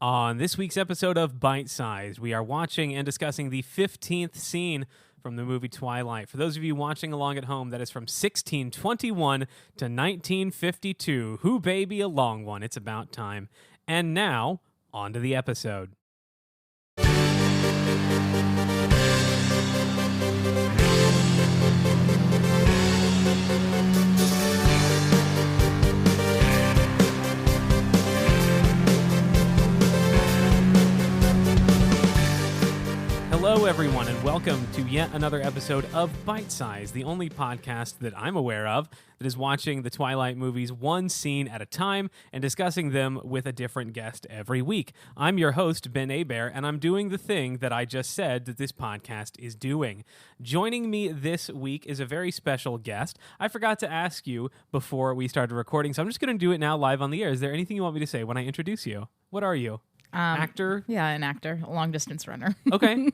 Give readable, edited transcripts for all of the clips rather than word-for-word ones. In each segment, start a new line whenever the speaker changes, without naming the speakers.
On this week's episode of Bite Size, we are watching and discussing the 15th scene from the movie Twilight. For those of you watching along at home, that is from 1621 to 1952. Who baby, a long one. It's about time. And now, on to the episode. Hello, everyone, and welcome to yet another episode of Bite Size, the only podcast that I'm aware of that is watching the Twilight movies one scene at a time and discussing them with a different guest every week. I'm your host, Ben Hebert, and I'm doing the thing that I just said that this podcast is doing. Joining me this week is a very special guest. I forgot to ask you before we started recording, so I'm just going to do it now live on the air. Is there anything you want me to say when I introduce you? What are you? Actor?
Yeah, an actor, a long-distance runner.
Okay.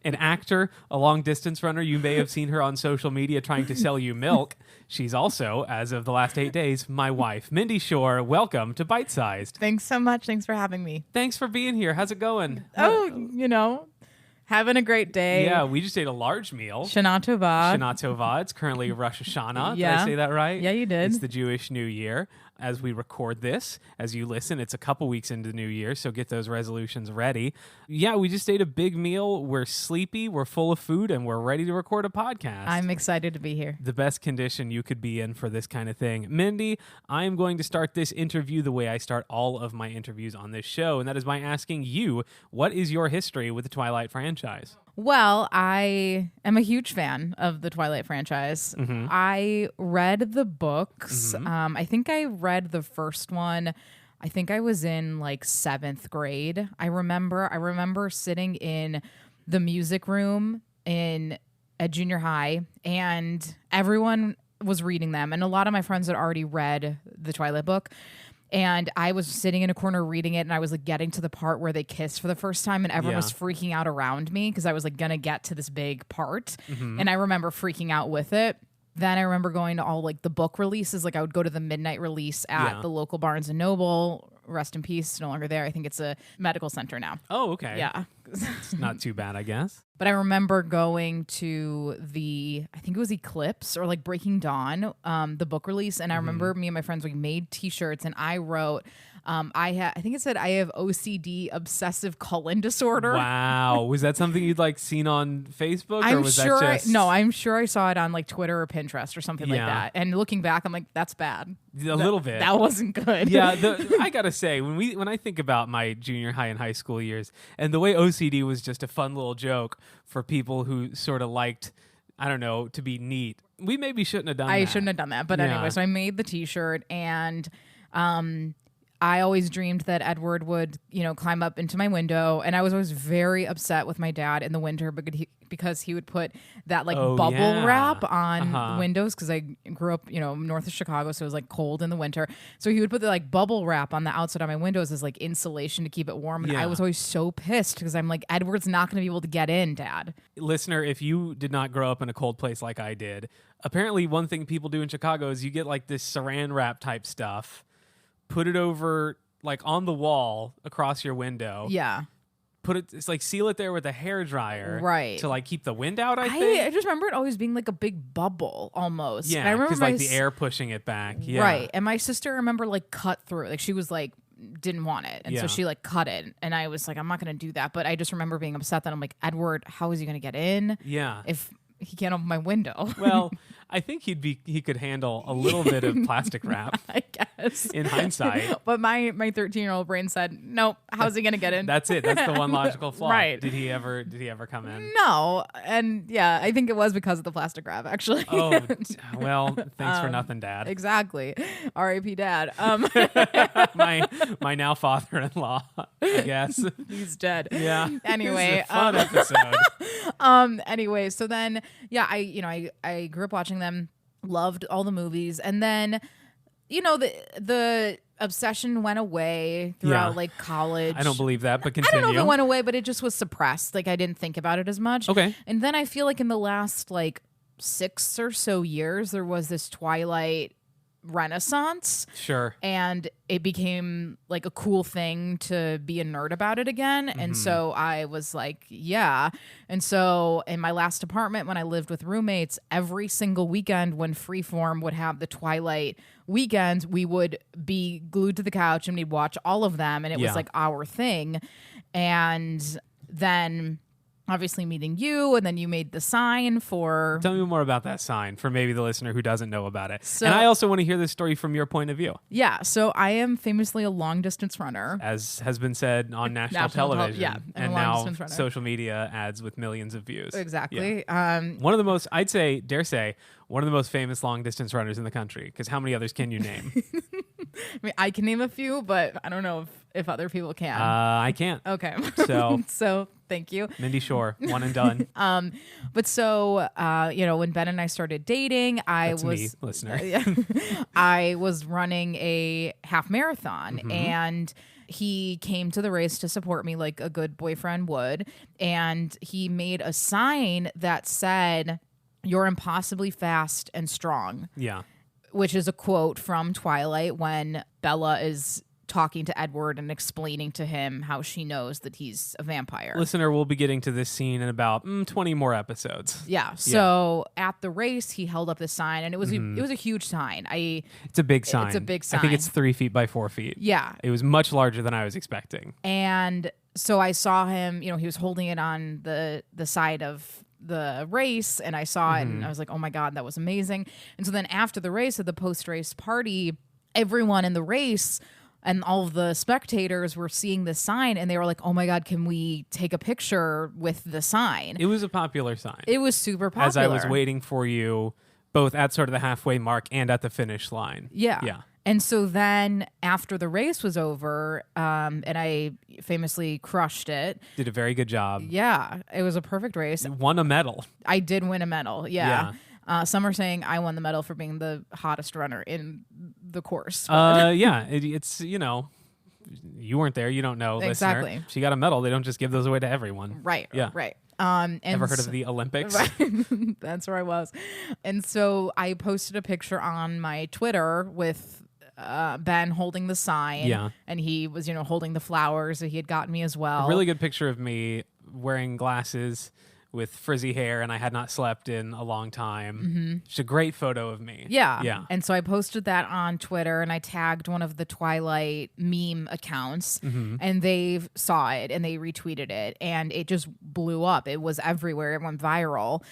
An actor, a long-distance runner. You may have seen her on social media trying to sell you milk. She's also, as of the last 8 days, my wife. Mindy Shore, welcome to Bite Sized.
Thanks so much. Thanks for having me.
Thanks for being here. How's it going?
Having a great day.
Yeah, we just ate a large meal.
Shana Tova.
Shana Tova. It's currently Rosh Hashanah.
Yeah.
Did I say that right?
Yeah, you did.
It's the Jewish New Year. As we record this, as you listen, it's a couple weeks into the new year, so get those resolutions ready. Yeah, we just ate a big meal. We're sleepy, we're full of food, and we're ready to record a podcast.
I'm excited to be here.
The best condition you could be in for this kind of thing. Mindy, I am going to start this interview the way I start all of my interviews on this show, and that is by asking you, what is your history with the Twilight franchise?
Well, I am a huge fan of the Twilight franchise.
Mm-hmm.
I read the books.
Mm-hmm.
I think I read the first one. I think I was in like 7th grade. I remember sitting in the music room at junior high, and everyone was reading them. And a lot of my friends had already read the Twilight book. And I was sitting in a corner reading it, and I was like getting to the part where they kissed for the first time, and everyone was freaking out around me because I was like gonna get to this big part.
Mm-hmm.
And I remember freaking out with it. Then I remember going to all like the book releases. Like I would go to the midnight release at the local Barnes and Noble. Rest in peace, it's no longer there. I think it's a medical center now.
Oh, okay.
Yeah.
It's not too bad, I guess.
But I remember going to I think it was Eclipse or like Breaking Dawn, the book release. And I remember me and my friends, we made t-shirts, and I wrote, I think it said I have OCD, obsessive colon disorder.
Wow. Was that something you'd like seen on Facebook?
I'm
or was
sure.
that just...
No, I'm sure I saw it on like Twitter or Pinterest or something like that. And looking back, I'm like, that's bad.
A little bit.
That wasn't good.
Yeah, I gotta say, when I think about my junior high and high school years, and the way OCD was just a fun little joke for people who sort of liked, I don't know, to be neat. We maybe shouldn't have done that.
I shouldn't have done that. But anyway, so I made the t-shirt, and I always dreamed that Edward would, climb up into my window, and I was always very upset with my dad in the winter because he would put that bubble wrap on windows, because I grew up, north of Chicago, so it was like cold in the winter. So he would put the bubble wrap on the outside of my windows as like insulation to keep it warm, and I was always so pissed because I'm like, Edward's not going to be able to get in, Dad.
Listener, if you did not grow up in a cold place like I did, apparently one thing people do in Chicago is you get like this saran wrap type stuff, put it over like on the wall across your window.
Yeah.
It's like seal it there with a hairdryer.
Right.
To like keep the wind out, I think.
I just remember it always being like a big bubble almost.
Yeah, because like the air pushing it back. Yeah.
Right. And my sister, I remember like cut through. Like she was like, didn't want it. And so she like cut it. And I was like, I'm not going to do that. But I just remember being upset that I'm like, Edward, how is he going to get in?
Yeah.
If he can't open my window.
Well, I think he could handle a little bit of plastic wrap.
I guess.
In hindsight.
But my 13-year-old brain said, nope, how's he gonna get in?
That's it. That's the one logical flaw.
Right.
Did he ever come in?
No. And yeah, I think it was because of the plastic wrap, actually.
Oh, well, thanks for nothing, Dad.
Exactly. R.I.P. Dad.
My now father-in-law, I guess.
He's dead.
Yeah.
Anyway.
This is a fun episode.
Anyway, so then I grew up watching them, loved all the movies, and then the obsession went away throughout like college.
I don't believe that, but continue.
I don't know if it went away, but it just was suppressed. Like I didn't think about it as much.
Okay.
And then I feel like in the last like 6 or so years, there was this Twilight renaissance.
Sure.
And it became like a cool thing to be a nerd about it again. And so I was like, yeah. And so in my last apartment, when I lived with roommates, every single weekend when Freeform would have the Twilight weekends, we would be glued to the couch and we'd watch all of them. And it was like our thing. And then obviously meeting you, and then you made the sign for...
Tell me more about that sign for maybe the listener who doesn't know about it. And I also want to hear this story from your point of view.
Yeah, so I am famously a long-distance runner.
As has been said on national television. And now social media ads with millions of views.
Exactly.
Yeah. One of the most, dare say, one of the most famous long-distance runners in the country, because how many others can you name?
I mean, I can name a few, but I don't know if other people can.
I can't.
Okay.
So
thank you.
Mindy Shore, one and done.
But so, when Ben and I started dating,
That's me, listener.
I was running a half marathon and he came to the race to support me like a good boyfriend would. And he made a sign that said, "You're impossibly fast and strong."
Yeah.
Which is a quote from Twilight when Bella is talking to Edward and explaining to him how she knows that he's a vampire.
Listener, we'll be getting to this scene in about 20 more episodes.
Yeah. So at the race, he held up this sign, and it was a huge sign.
It's a big sign.
It's a big sign.
I think it's 3 feet by 4 feet.
Yeah.
It was much larger than I was expecting.
And so I saw him. He was holding it on the side of the race, and I saw it and I was like, oh my God, that was amazing. And so then after the race, at the post-race party, everyone in the race and all of the spectators were seeing this sign, and they were like, oh my God, can we take a picture with the sign?
It was a popular sign.
It was super popular.
As I was waiting for you both at sort of the halfway mark and at the finish line.
Yeah. And so then after the race was over, and I famously crushed it.
Did a very good job.
Yeah, it was a perfect race.
Won a medal.
I did win a medal, yeah. Some are saying I won the medal for being the hottest runner in the course.
Yeah, it's, you weren't there. You don't know,
exactly.
Listener. She got a medal. They don't just give those away to everyone.
Right,
yeah.
Right.
Ever heard of the Olympics?
Right. That's where I was. And so I posted a picture on my Twitter with Ben holding the sign.
Yeah.
And he was, holding the flowers that he had gotten me as well.
A really good picture of me wearing glasses with frizzy hair, and I had not slept in a long time. It's a great photo of me.
Yeah.
Yeah.
And so I posted that on Twitter, and I tagged one of the Twilight meme accounts, and they saw it and they retweeted it, and it just blew up. It was everywhere. It went viral.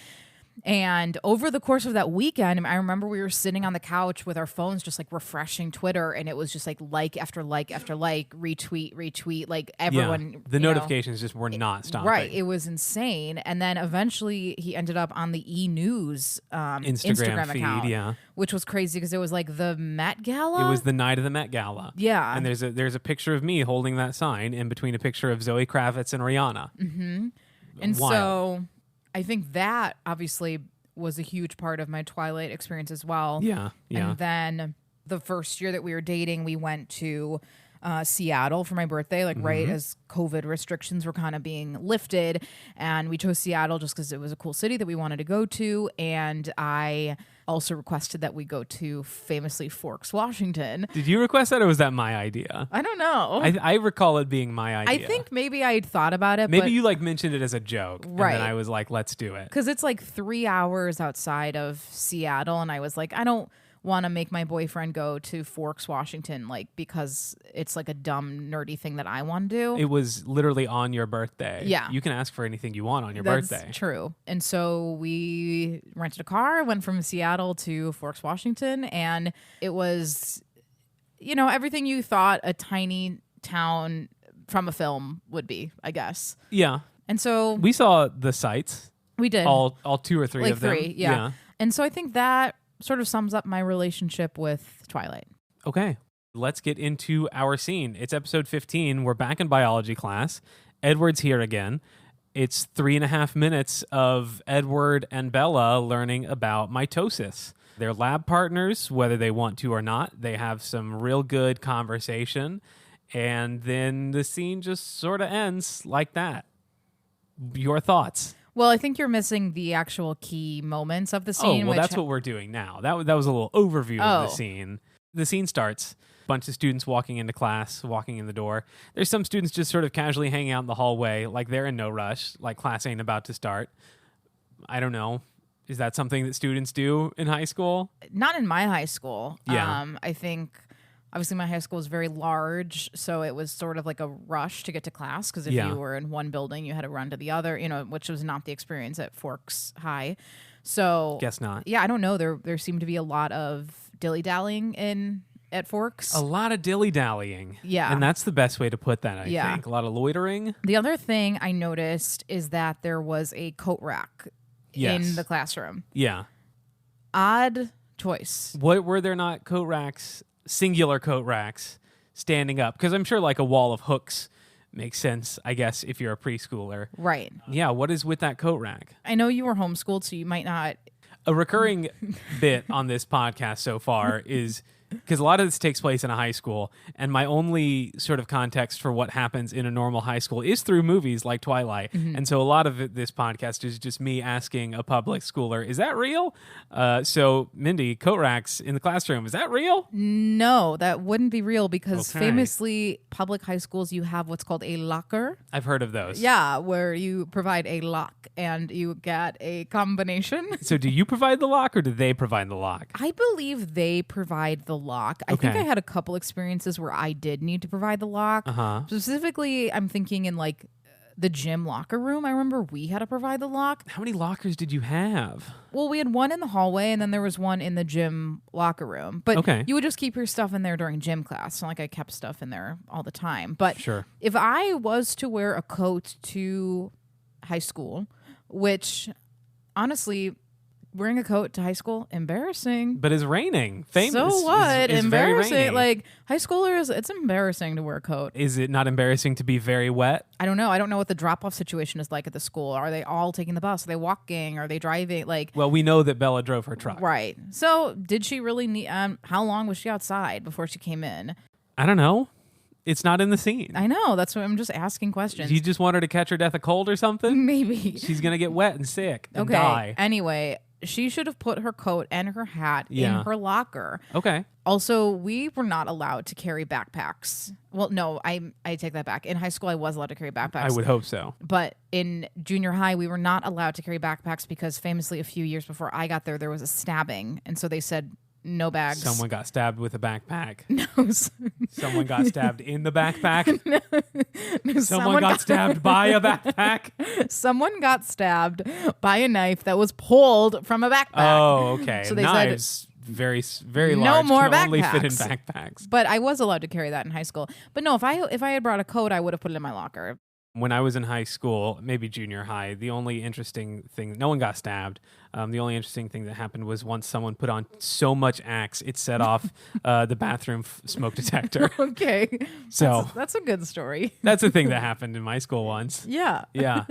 And over the course of that weekend, I remember we were sitting on the couch with our phones just like refreshing Twitter, and it was just like after like after like, retweet, like everyone.
Yeah. The notifications just were not stopping.
Right. It was insane. And then eventually he ended up on the E! News Instagram
feed,
account, which was crazy because it was like the Met Gala.
It was the night of the Met Gala.
Yeah.
And there's a picture of me holding that sign in between a picture of Zoe Kravitz and Rihanna.
And so I think that obviously was a huge part of my Twilight experience as well.
Yeah.
And then the first year that we were dating, we went to Seattle for my birthday, right as COVID restrictions were kind of being lifted. And we chose Seattle just because it was a cool city that we wanted to go to. And I also requested that we go to famously Forks, Washington.
Did you request that, or was that my idea?
I don't know.
I recall it being my idea.
I think maybe I had thought about it.
Maybe you mentioned it as a joke.
Right.
And then I was like, let's do it.
Because it's 3 hours outside of Seattle. And I was like, I don't want to make my boyfriend go to Forks, Washington, because it's a dumb, nerdy thing that I want to do.
It was literally on your birthday.
Yeah.
You can ask for anything you want on your
That's
birthday.
True. And so we rented a car, went from Seattle to Forks, Washington, and it was, everything you thought a tiny town from a film would be, I guess.
Yeah.
And so
we saw the sights.
We did.
All 2 or 3 of them.
3, yeah. And so I think that sort of sums up my relationship with Twilight.
Okay, let's get into our scene. It's episode 15. We're back in biology class. Edward's here again. It's 3.5 minutes of Edward and Bella learning about mitosis. They're lab partners, whether they want to or not. They have some real good conversation, and then the scene just sort of ends like that. Your thoughts?
Well, I think you're missing the actual key moments of the scene.
Oh, well, that's what we're doing now. That was a little overview of the scene. The scene starts. Bunch of students walking into class, walking in the door. There's some students just sort of casually hanging out in the hallway, like they're in no rush, like class ain't about to start. I don't know. Is that something that students do in high school?
Not in my high school.
Yeah.
I think, obviously, my high school is very large, so it was sort of like a rush to get to class, because if you were in one building, you had to run to the other, which was not the experience at Forks High. So
guess not.
Yeah, I don't know. There seemed to be a lot of dilly-dallying at Forks.
A lot of dilly-dallying.
Yeah.
And that's the best way to put that, I think. A lot of loitering.
The other thing I noticed is that there was a coat rack in the classroom.
Yeah.
Odd choice.
What were there not coat racks, singular coat racks, standing up? Because I'm sure like a wall of hooks makes sense, I guess, if you're a preschooler.
Right.
Yeah, what is with that coat rack?
I know you were homeschooled, so you might not...
A recurring bit on this podcast so far is... Because a lot of this takes place in a high school, and my only sort of context for what happens in a normal high school is through movies like Twilight. And so a lot of this podcast is just me asking a public schooler, is that real? So, Mindy, coat racks in the classroom, is that real?
No, that wouldn't be real, because famously, public high schools, you have what's called a locker.
I've heard of those.
Yeah, where you provide a lock and you get a combination.
So do you provide the lock, or do they provide the lock?
I believe they provide the lock. I think I had a couple experiences where I did need to provide the lock. Specifically, I'm thinking in like the gym locker room. I remember we had to provide the lock.
How many lockers did you have?
Well, we had one in the hallway, and then there was one in the gym locker room. But you would just keep your stuff in there during gym class. It's not like I kept stuff in there all the time. But if I was to wear a coat to high school, which honestly... Wearing a coat to high school, embarrassing.
But it's raining.
So what?
It's
embarrassing.
very rainy.
Like, high schoolers, it's embarrassing to wear a coat.
Is it not embarrassing to be very wet?
I don't know. I don't know what the drop-off situation is like at the school. Are they all taking the bus? Are they walking? Are they driving? Like,
well, we know that Bella drove her truck.
Right. So, did she really need... how long was she outside before she came in?
I don't know. It's not in the scene.
I know. That's what I'm just asking questions.
You just want her to catch her death of cold or something?
Maybe.
She's going to get wet and sick and die.
Anyway... She should have put her coat and her hat in her locker.
Okay.
Also, we were not allowed to carry backpacks. Well, no, I take that back. In high school, I was allowed to carry backpacks.
I would hope so.
But in junior high, we were not allowed to carry backpacks because famously a few years before I got there was a stabbing. And so they said, no bags.
Someone got stabbed with a backpack.
No.
Someone got stabbed in the backpack.
No,
someone got stabbed by a backpack.
Someone got stabbed by a knife that was pulled from a backpack.
Oh, okay.
So they
Knives,
said,
very, very large.
No more
can
backpacks.
only fit in backpacks.
But I was allowed to carry that in high school. But no, if I had brought a coat, I would have put it in my locker.
When I was in high school, maybe junior high, the only interesting thing, no one got stabbed. The only interesting thing that happened was once someone put on so much Axe, it set off the bathroom smoke detector.
Okay.
So
that's a good story.
That's a thing that happened in my school once.
Yeah.
Yeah.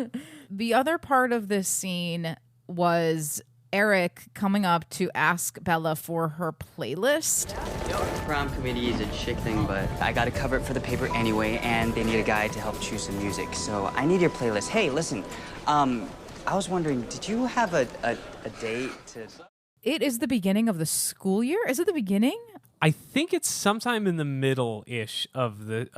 The other part of this scene was Eric coming up to ask Bella for her playlist.
Prom committee is a chick thing, but I gotta cover it for the paper anyway, and they need a guy to help choose some music. So I need your playlist. Hey, listen, I was wondering, did you have a date to...
It is the beginning of the school year? Is it the beginning?
I think it's sometime in the middle-ish of the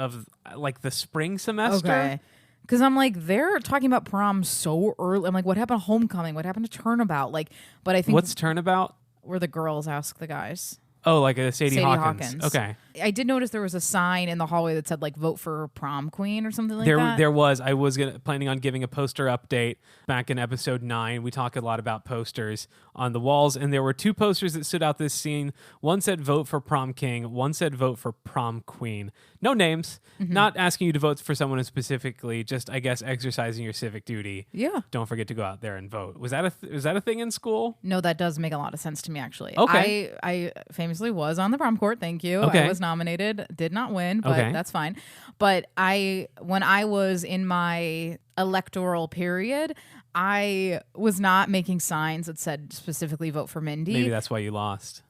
spring semester.
Okay. Because I'm like, they're talking about prom so early. I'm like, what happened to homecoming? What happened to turnabout? Like, but I think
what's turnabout?
Where the girls ask the guys.
Oh, like a Sadie Hawkins. Okay.
I did notice there was a sign in the hallway that said like vote for prom queen or something like that.
There was. I was planning on giving a poster update back in episode 9. We talk a lot about posters on the walls, and there were 2 posters that stood out this scene. One said vote for prom king. One said vote for prom queen. No names. Mm-hmm. Not asking you to vote for someone specifically. Just, I guess, exercising your civic duty.
Yeah.
Don't forget to go out there and vote. Was that a thing in school?
No, that does make a lot of sense to me actually.
Okay.
I famously was on the prom court. Thank you.
Okay.
I was nominated. Did not win, but that's fine. But when I was in my electoral period, I was not making signs that said specifically vote for Mindy.
Maybe that's why you lost.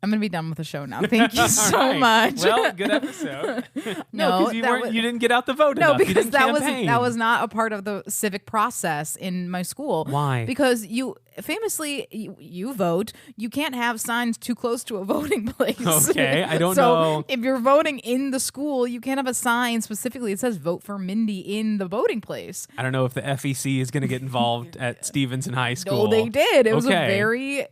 I'm gonna be done with the show now. Thank you so
right.
much.
Well, good episode.
No,
because you didn't get out the vote.
No,
enough. You
because
didn't
that
campaign.
was not a part of the civic process in my school.
Why?
Because you famously you vote. You can't have signs too close to a voting place.
Okay, I don't
so
know.
if you're voting in the school, you can't have a sign specifically. It says "Vote for Mindy" in the voting place.
I don't know if the FEC is going to get involved at Stevenson High School.
No, they did. It was a
Okay.
very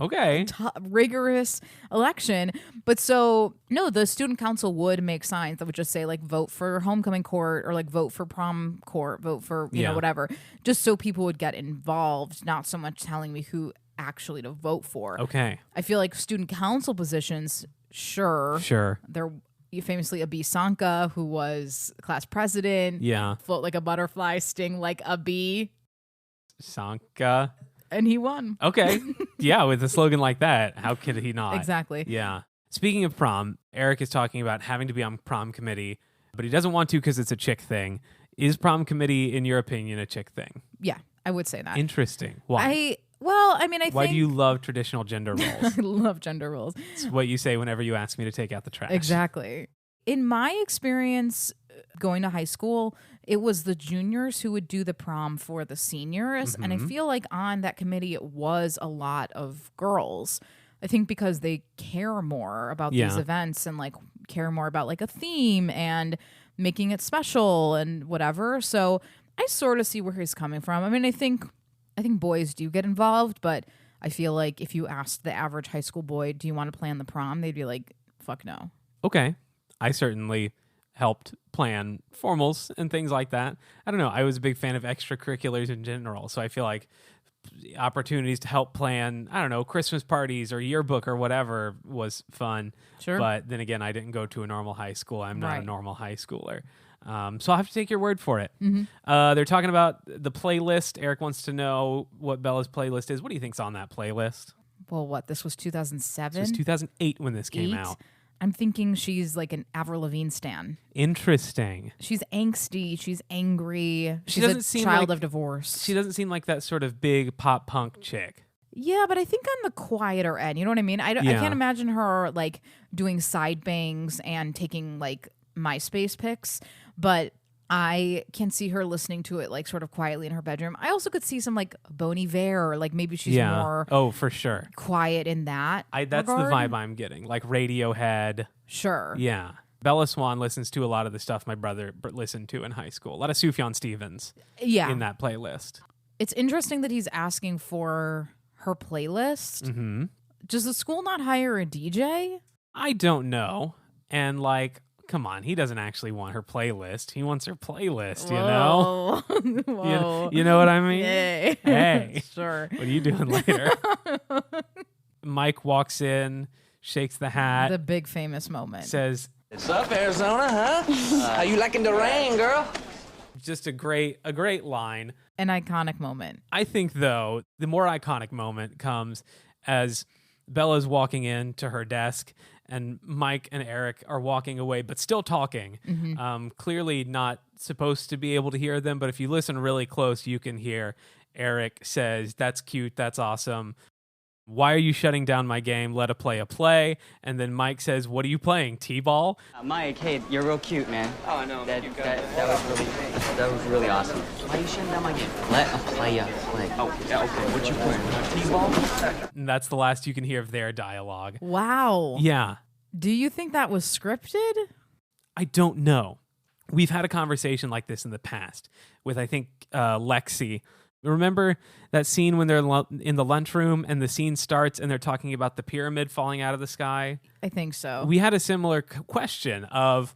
Okay.
rigorous election. But so no, the student council would make signs that would just say like vote for homecoming court or like vote for prom court, vote for you know whatever, just so people would get involved, not so much telling me who actually to vote for.
Okay.
I feel like student council positions, sure. There famously Abi Sanka, who was class president, float like a butterfly, sting like a bee.
Sanka.
And he won.
Okay. Yeah, with a slogan like that, how could he not?
Exactly.
Yeah. Speaking of prom, Eric is talking about having to be on prom committee, but he doesn't want to because it's a chick thing. Is prom committee, in your opinion, a chick thing?
Yeah, I would say that.
Interesting. Why?
I think...
Why do you love traditional gender roles?
I love gender roles.
It's what you say whenever you ask me to take out the trash.
Exactly. In my experience going to high school, it was the juniors who would do the prom for the seniors. And I feel like on that committee, it was a lot of girls. I think because they care more about these events and like care more about like a theme and making it special and whatever. So I sort of see where he's coming from. I mean, I think boys do get involved, but I feel like if you asked the average high school boy, do you want to plan the prom? They'd be like, fuck no.
Okay. I certainly helped plan formals and things like that. I don't know. I was a big fan of extracurriculars in general. So I feel like opportunities to help plan, I don't know, Christmas parties or yearbook or whatever was fun.
Sure.
But then again, I didn't go to a normal high school. I'm not a normal high schooler. So I'll have to take your word for it. They're talking about the playlist. Eric wants to know what Bella's playlist is. What do you think's on that playlist?
Well, what? This was 2007?
This was 2008 when this came out.
I'm thinking she's like an Avril Lavigne stan.
Interesting.
She's angsty. She's angry.
She
She's
doesn't
a
seem
child
like-
of divorce.
She doesn't seem like that sort of big pop punk chick.
Yeah, but I think on the quieter end. You know what I mean? I can't imagine her like doing side bangs and taking like MySpace pics, but I can see her listening to it like sort of quietly in her bedroom. I also could see some like Bon Iver, like maybe she's more
for sure
quiet in that.
That's
regard.
the vibe I'm getting, like Radiohead.
Sure.
Yeah. Bella Swan listens to a lot of the stuff my brother listened to in high school. A lot of Sufjan Stevens in that playlist.
It's interesting that he's asking for her playlist.
Mm-hmm.
Does the school not hire a DJ?
I don't know. And like, come on, he doesn't actually want her playlist. He wants her playlist, you know?
Whoa.
You know what I mean?
Yay.
Hey.
Sure.
What are you doing later? Mike walks in, shakes the hat,
The big famous moment.
says,
What's up, Arizona, huh? How you liking the rain, girl?
just a great line.
An iconic moment.
I think, though, the more iconic moment comes as Bella's walking into her desk and Mike and Eric are walking away, but still talking. Clearly not supposed to be able to hear them, but if you listen really close, you can hear Eric says, "That's cute, that's awesome. Why are you shutting down my game? Let a play." And then Mike says, "What are you playing, T-ball?"
Mike, hey, you're real cute, man.
Oh, I know.
That was really awesome. Why are you shutting down my game? Let a playa play.
Oh, yeah, okay. What you playing? T-ball?
And that's the last you can hear of their dialogue.
Wow.
Yeah.
Do you think that was scripted?
I don't know. We've had a conversation like this in the past with, I think, Lexi. Remember that scene when they're in the lunchroom and the scene starts and they're talking about the pyramid falling out of the sky?
I think so.
We had a similar question of,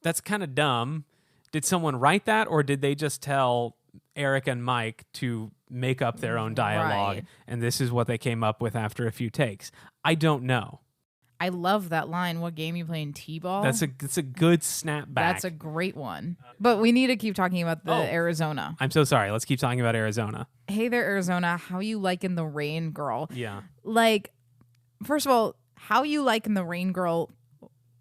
that's kind of dumb. Did someone write that, or did they just tell Eric and Mike to make up their own dialogue?
Right.
And this is what they came up with after a few takes. I don't know.
I love that line. What game you playing? T-ball?
That's a good snapback.
That's a great one. But we need to keep talking about the Arizona.
I'm so sorry. Let's keep talking about Arizona.
Hey there, Arizona. How you liking the rain, girl?
Yeah.
Like, first of all, how you liking the rain, girl?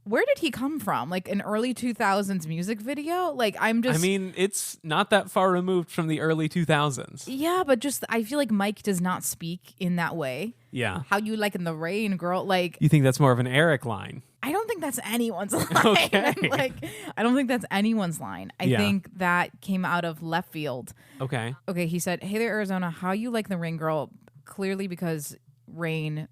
where did he come from? Like an early 2000s music video? Like I
mean, it's not that far removed from the early 2000s.
Yeah, but just I feel like Mike does not speak in that way.
Yeah.
How you like in the rain, girl? Like
you think that's more of an Eric line?
I don't think that's anyone's line.
Okay.
Like I don't think that's anyone's line. I think that came out of left field.
Okay.
Okay, he said, "Hey there, Arizona. How you like the rain, girl?" Clearly because rain.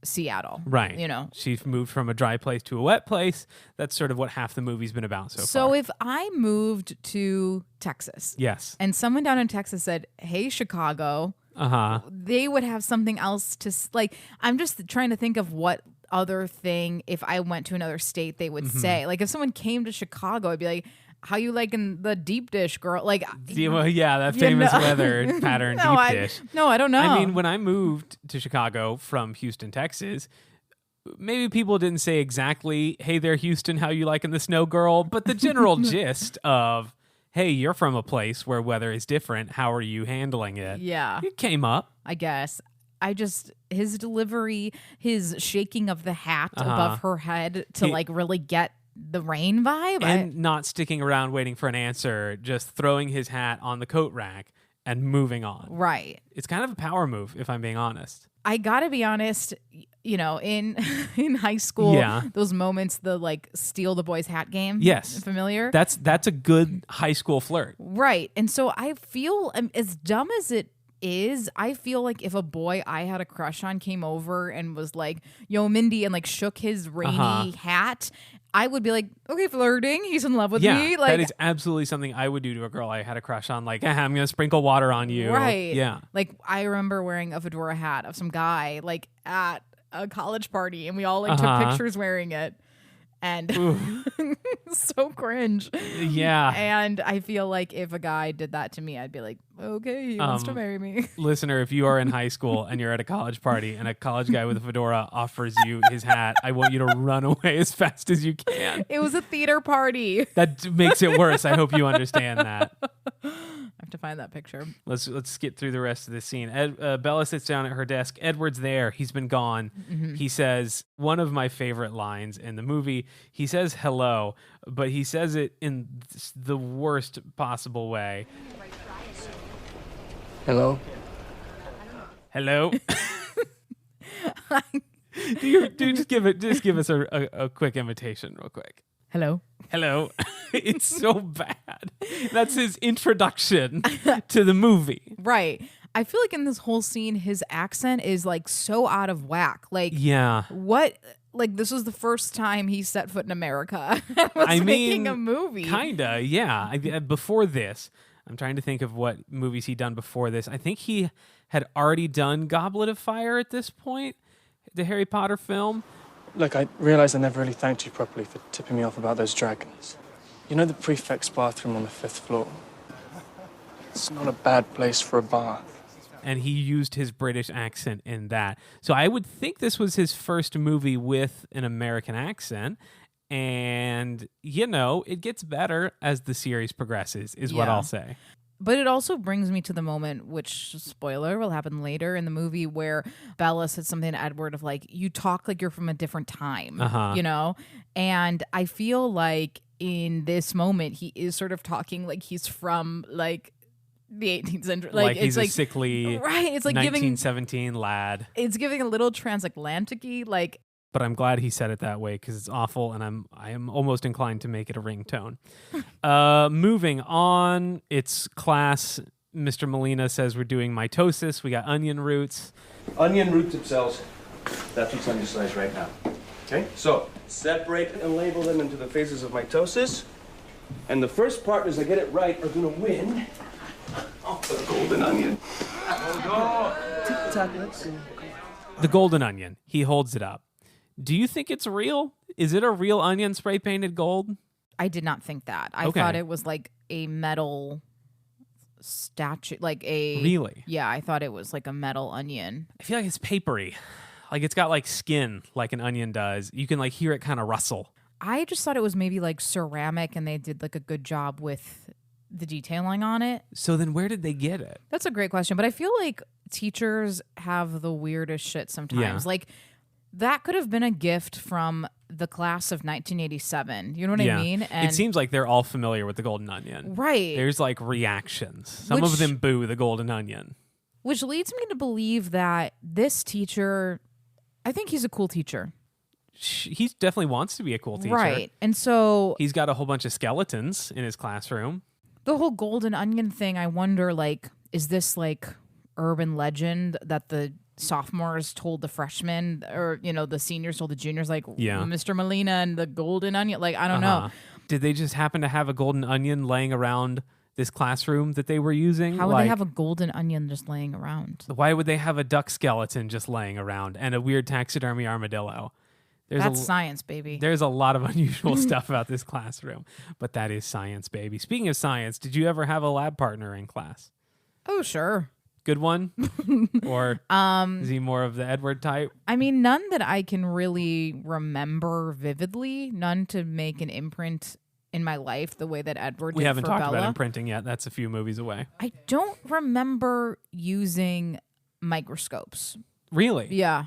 Seattle.
Right.
You know.
She moved from a dry place to a wet place. That's sort of what half the movie's been about so far.
So if I moved to Texas.
Yes.
And someone down in Texas said, "Hey, Chicago." They would have something else to like. I'm just trying to think of what other thing if I went to another state they would say. Like if someone came to Chicago, I'd be like, "How you liking the deep dish, girl?" Like,
that famous weather pattern, deep dish.
No, I don't know.
I mean, when I moved to Chicago from Houston, Texas, maybe people didn't say exactly, "Hey there, Houston, how you liking the snow, girl?" But the general gist of, "Hey, you're from a place where weather is different. How are you handling it?"
Yeah.
It came up.
I guess. His delivery, his shaking of the hat above her head to like really get the rain vibe.
And not sticking around waiting for an answer, just throwing his hat on the coat rack and moving on.
Right.
It's kind of a power move, if I'm being honest.
I gotta be honest, you know, in high school, those moments, the like steal the boy's hat game.
Yes.
Familiar?
That's a good high school flirt.
Right. And so I feel, as dumb as it is, I feel like if a boy I had a crush on came over and was like, "Yo, Mindy," and like shook his rainy hat, I would be like, "Okay, flirting. He's in love with me." Like,
that is absolutely something I would do to a girl I had a crush on. Like, I'm going to sprinkle water on you.
Right.
Yeah.
Like, I remember wearing a fedora hat of some guy, like, at a college party, and we all, like, took pictures wearing it. And so cringe.
Yeah.
And I feel like if a guy did that to me, I'd be like, "Okay, he wants to marry me."
Listener, if you are in high school and you're at a college party and a college guy with a fedora offers you his hat, I want you to run away as fast as you can.
It was a theater party.
That makes it worse. I hope you understand that.
I have to find that picture.
Let's get through the rest of the scene. Bella sits down at her desk. Edward's there. He's been gone. Mm-hmm. He says one of my favorite lines in the movie. He says hello, but he says it in the worst possible way.
Hello?
Hello? Just give us a quick invitation real quick.
Hello?
It's so bad. That's his introduction to the movie.
Right. I feel like in this whole scene, his accent is like so out of whack. Like, what? Like, this was the first time he set foot in America. Making a movie.
Kinda, yeah. Before this, I'm trying to think of what movies he'd done before this. I think he had already done Goblet of Fire at this point, the Harry Potter film.
Look, I realize I never really thanked you properly for tipping me off about those dragons. You know the prefect's bathroom on the 5th floor? It's not a bad place for a bath.
And he used his British accent in that. So I would think this was his first movie with an American accent. And, you know, it gets better as the series progresses, is what I'll say.
But it also brings me to the moment, which, spoiler, will happen later in the movie, where Bella said something to Edward of like, "You talk like you're from a different time," you know? And I feel like in this moment, he is sort of talking like he's from like the 18th century.
Like he's
it's like
a sickly
it's like
1917 lad.
It's giving a little transatlantic-y, like.
But I'm glad he said it that way because it's awful, and I am almost inclined to make it a ringtone. Moving on, it's class. Mr. Molina says we're doing mitosis. We got onion roots.
Onion root tip cells. That's what's on your slice right now. Okay? So, separate and label them into the phases of mitosis. And the first partners that get it right are going to win. Oh, the golden onion. Tick-tock, let's see.
The golden onion. He holds it up. Do you think it's real? Is it a real onion spray painted gold?
I did not think that. I thought it was like a metal statue, like a...
Really?
Yeah, I thought it was like a metal onion.
I feel like it's papery. Like it's got like skin like an onion does. You can like hear it kind of rustle.
I just thought it was maybe like ceramic and they did like a good job with the detailing on it.
So then where did they get it?
That's a great question. But I feel like teachers have the weirdest shit sometimes.
Yeah.
Like... That could have been a gift from the class of 1987. You know what I mean? And
it seems like they're all familiar with the Golden Onion.
Right.
There's like reactions. Some of them boo the Golden Onion.
Which leads me to believe that this teacher, I think he's a cool teacher.
He definitely wants to be a cool teacher.
Right. And so
he's got a whole bunch of skeletons in his classroom.
The whole Golden Onion thing, I wonder, like, is this like urban legend that the sophomores told the freshmen, or, you know, the seniors told the juniors, like, Mr. Molina and the Golden Onion? Like, I don't know.
Did they just happen to have a Golden Onion laying around this classroom that they were using?
How would they have a Golden Onion just laying around?
Why would they have a duck skeleton just laying around and a weird taxidermy armadillo?
That's science, baby.
There's a lot of unusual stuff about this classroom, but that is science, baby. Speaking of science, did you ever have a lab partner in class?
Oh, sure.
Good one? Or is he more of the Edward type?
I mean, none that I can really remember vividly. None to make an imprint in my life the way that Edward did.
We haven't
for
talked
Bella.
about imprinting yet. That's a few movies away.
I don't remember using microscopes.
Really?
Yeah.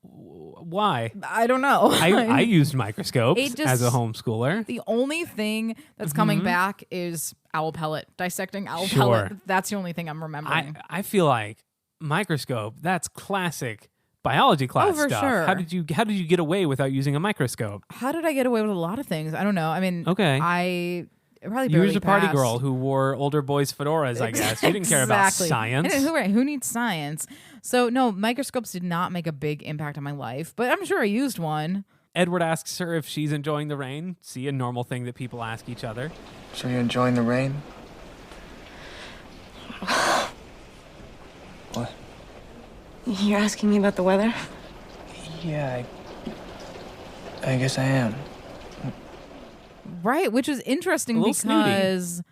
Why?
I don't know.
I used microscopes as a homeschooler.
The only thing that's coming back is owl pellet, dissecting owl pellet. That's the only thing I'm remembering.
I feel like microscope, that's classic biology class
for
stuff.
Sure.
How did you get away without using a microscope?
How did I get away with a lot of things? I don't know. I mean,
okay.
Probably
you were just a party
passed.
girl who wore older boys' fedoras, I guess. You didn't care about science.
Who needs science? So, no, microscopes did not make a big impact on my life, but I'm sure I used one.
Edward asks her if she's enjoying the rain. See, a normal thing that people ask each other.
So you're enjoying the rain? What?
You're asking me about the weather?
Yeah, I guess I am.
Right, which was interesting because
snooty.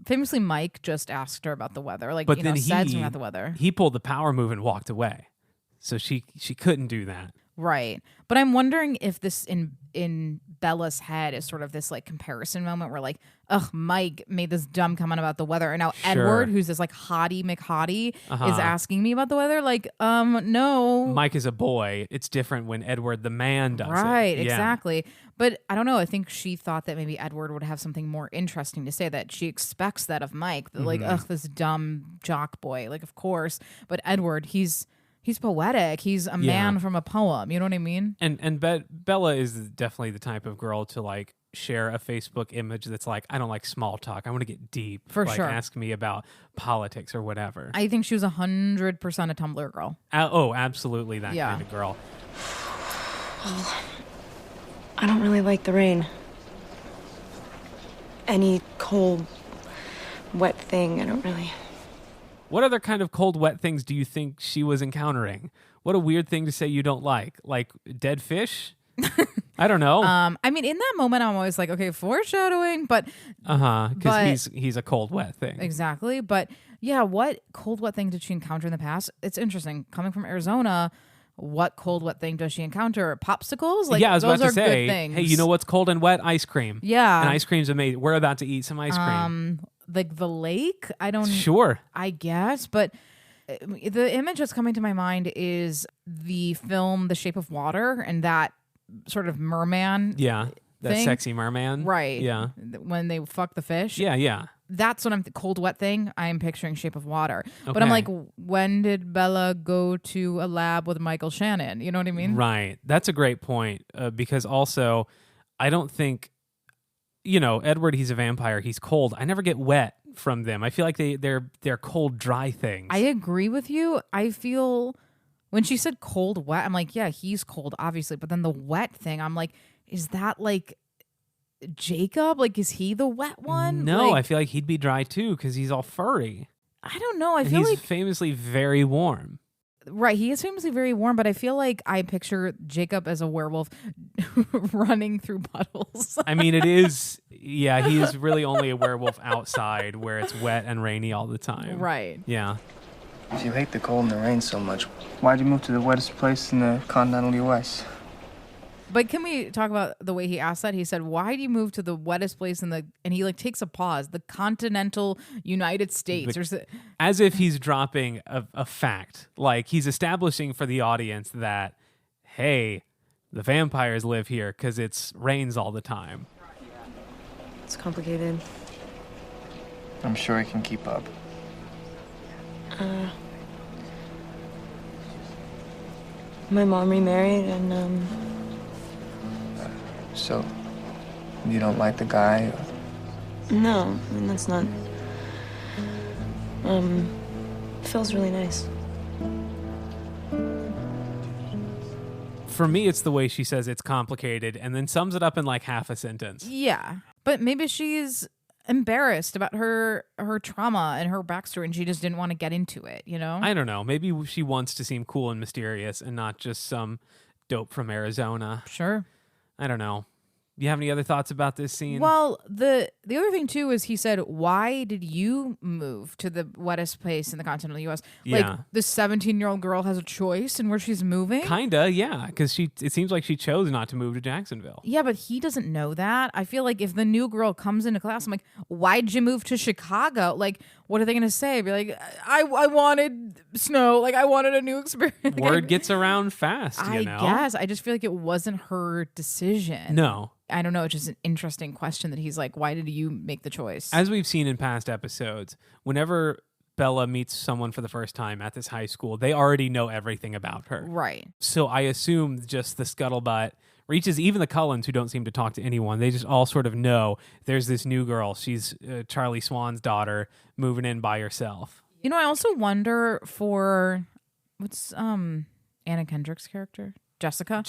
Famously Mike just asked her about the weather. Like,
but
you
then
know, said something about the weather.
He pulled the power move and walked away. So she couldn't do that.
Right. But I'm wondering if this in Bella's head is sort of this like comparison moment where like, ugh, Mike made this dumb comment about the weather. And now Edward, who's this like hottie McHottie, is asking me about the weather. Like, no.
Mike is a boy. It's different when Edward the man does it.
Right, exactly. But I don't know. I think she thought that maybe Edward would have something more interesting to say, that she expects that of Mike. That like, ugh, this dumb jock boy. Like, of course. But Edward, he's poetic. He's a man from a poem. You know what I mean?
And Bella is definitely the type of girl to like share a Facebook image that's like, I don't like small talk. I want to get deep.
For
like,
sure.
Ask me about politics or whatever.
I think she was 100% a Tumblr girl.
Absolutely that kind of girl.
I don't really like the rain. Any cold, wet thing, I don't really...
What other kind of cold, wet things do you think she was encountering? What a weird thing to say you don't like. Like dead fish? I don't know.
I mean, in that moment, I'm always like, okay, foreshadowing, but...
Because he's a cold, wet thing.
Exactly. But yeah, what cold, wet thing did she encounter in the past? It's interesting. Coming from Arizona, what cold, wet thing does she encounter? Popsicles? Like,
I was about to say,
good things.
hey, you know what's cold and wet? Ice cream.
Yeah.
And ice cream's amazing. We're about to eat some ice cream.
Like the lake? I don't...
Sure.
I guess, but the image that's coming to my mind is the film The Shape of Water and that sort of merman.
Yeah. That
thing.
sexy merman.
Right.
Yeah.
When they fuck the fish.
Yeah.
That's what cold, wet thing. I'm picturing Shape of Water. Okay. But I'm like, when did Bella go to a lab with Michael Shannon? You know what I mean?
Right. That's a great point. Because also, I don't think, Edward, he's a vampire. He's cold. I never get wet from them. I feel like they're cold, dry things.
I agree with you. I feel when she said cold, wet, I'm like, yeah, he's cold, obviously. But then the wet thing, I'm like, is that like Jacob? Like, is he the wet one?
No,
like,
I feel like he'd be dry too because he's all furry.
I don't know.
He's
like
famously very warm.
Right, he is famously very warm, but I feel like I picture Jacob as a werewolf running through puddles.
I mean, it is, he is really only a werewolf outside where it's wet and rainy all the time.
Right.
Yeah.
If you hate the cold and the rain so much, why'd you move to the wettest place in the continental U.S.?
But can we talk about the way he asked that? He said, why do you move to the wettest place and he like takes a pause, the continental United States.
As if he's dropping a fact. Like he's establishing for the audience that, hey, The vampires live here because it rains all the time.
It's complicated.
I'm sure I can keep up.
My mom remarried and,
So, you don't like the guy?
no, I mean, that's not, feels really nice.
For me, it's the way she says it's complicated and then sums it up in like half a sentence.
Yeah, but maybe she's embarrassed about her trauma and her backstory, and she just didn't want to get into it, you know?
I don't know. Maybe she wants to seem cool and mysterious and not just some dope from Arizona.
Sure.
I don't know. You have any other thoughts about this scene?
Well, the other thing too is he said, "Why did you move to the wettest place in the continental U.S.?"
Yeah.
Like the 17-year-old girl has a choice in where she's moving.
Kinda, yeah, because it seems like she chose not to move to Jacksonville.
Yeah, but he doesn't know that. I feel like if the new girl comes into class, I'm like, "Why'd you move to Chicago?" Like, what are they gonna say? Be like, "I wanted snow. Like, I wanted a new experience." Like,
Word gets around fast, you know?
I guess. I just feel like it wasn't her decision.
No.
I don't know. It's just an interesting question that he's like, why did you make the choice?
As we've seen in past episodes, whenever Bella meets someone for the first time at this high school, they already know everything about her.
Right.
So I assume just the scuttlebutt reaches even the Cullens, who don't seem to talk to anyone. They just all sort of know there's this new girl. She's Charlie Swan's daughter moving in by herself.
You know, I also wonder for what's Anna Kendrick's character? Jessica,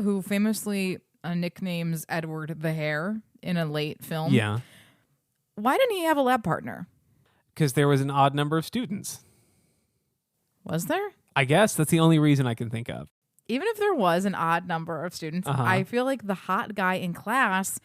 who famously nicknames Edward the Hare in a late film.
Yeah.
Why didn't he have a lab partner?
Because there was an odd number of students.
Was there?
I guess that's the only reason I can think of.
Even if there was an odd number of students, I feel like the hot guy in class,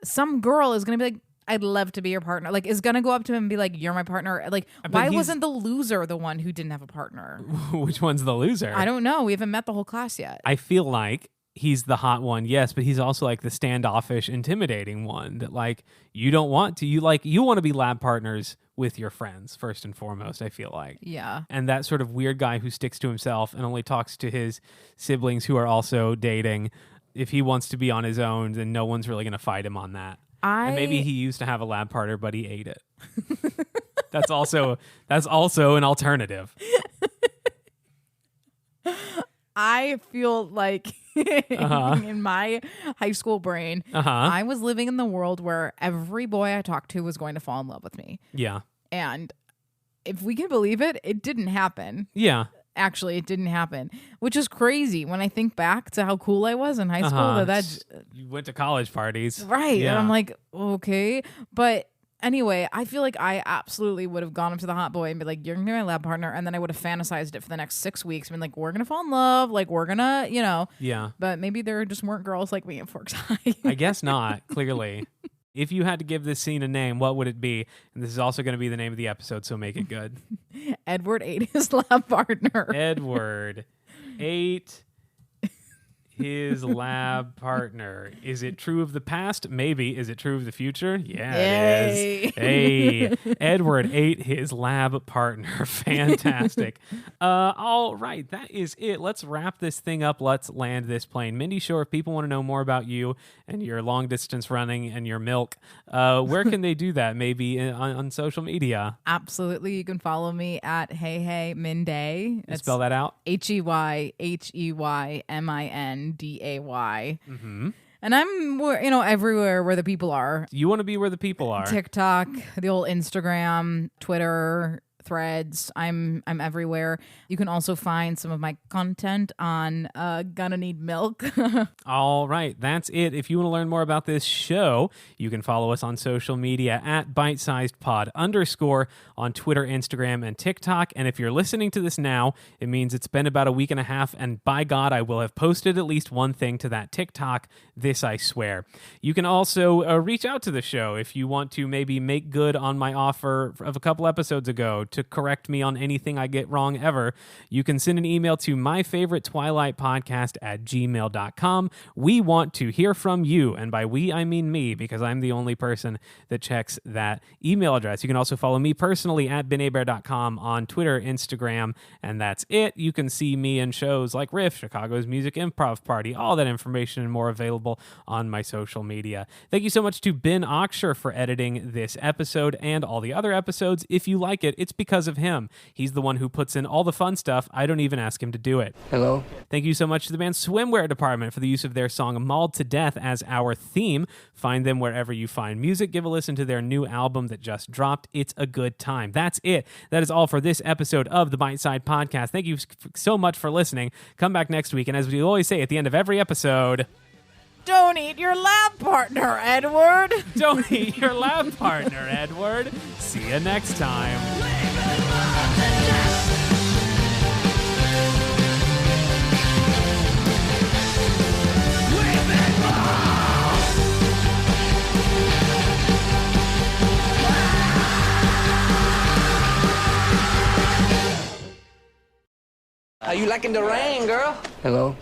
some girl is going to be like, I'd love to be your partner. Like, is going to go up to him and be like, you're my partner. Like, why wasn't the loser the one who didn't have a partner?
Which one's the loser?
I don't know. We haven't met the whole class yet.
I feel like he's the hot one, yes, but he's also like the standoffish, intimidating one that like you don't want to. You want to be lab partners with your friends first and foremost, I feel like.
Yeah.
And that sort of weird guy who sticks to himself and only talks to his siblings who are also dating. If he wants to be on his own, then no one's really going to fight him on that. And maybe he used to have a lab partner, but he ate it. That's also an alternative.
I feel like in my high school brain, I was living in the world where every boy I talked to was going to fall in love with me.
Yeah.
And if we can believe it, it didn't happen.
Yeah.
Actually, it didn't happen, which is crazy when I think back to how cool I was in high school.
You went to college parties.
Right.
Yeah.
And I'm like, okay. But anyway, I feel like I absolutely would have gone up to the hot boy and be like, you're going to be my lab partner. And then I would have fantasized it for the next 6 weeks. Been like, we're going to fall in love. Like, we're going to, you know.
Yeah.
But maybe there just weren't girls like me at Forks High.
I guess not, clearly. If you had to give this scene a name, what would it be? And this is also going to be the name of the episode, so make it good.
Edward ate his lab partner.
Edward ate his lab partner. Is it true of the past? Maybe. Is it true of the future? Yeah, it is. Hey, Edward ate his lab partner. Fantastic. All right, that is it. Let's wrap this thing up. Let's land this plane. Mindy Shore, if people want to know more about you and your long distance running and your milk, where can they do that? Maybe on social media.
Absolutely. You can follow me at Hey Minday.
Spell that out.
HeyHeyMinday.
Mm-hmm.
And I'm, everywhere where the people are.
You want to be where the people are.
TikTok, the old Instagram, Twitter, Threads. I'm everywhere. You can also find some of my content on Gonna Need Milk.
All right, that's it. If you want to learn more about this show, you can follow us on social media at bitesizedpod_ on Twitter, Instagram, and TikTok. And if you're listening to this now, it means it's been about a week and a half, and by God, I will have posted at least one thing to that TikTok. This I swear. You can also reach out to the show if you want to maybe make good on my offer of a couple episodes ago to correct me on anything I get wrong ever, you can send an email to myfavoritetwilightpodcast@gmail.com. We want to hear from you, and by we, I mean me, because I'm the only person that checks that email address. You can also follow me personally at benabear.com on Twitter, Instagram, and that's it. You can see me in shows like Riff, Chicago's Music Improv Party, all that information and more available on my social media. Thank you so much to Ben Oxher for editing this episode and all the other episodes. If you like it, it's because of him. He's the one who puts in all the fun stuff. I don't even ask him to do it.
Hello?
Thank you so much to the band Swimwear Department for the use of their song Mauled to Death as our theme. Find them wherever you find music. Give a listen to their new album that just dropped. It's a good time. That's it. That is all for this episode of the Bite Side Podcast. Thank you so much for listening. Come back next week, and as we always say at the end of every episode,
Don't eat your lab partner, Edward.
don't eat your lab partner, Edward. See you next time.
How you liking the rain, girl?
Hello?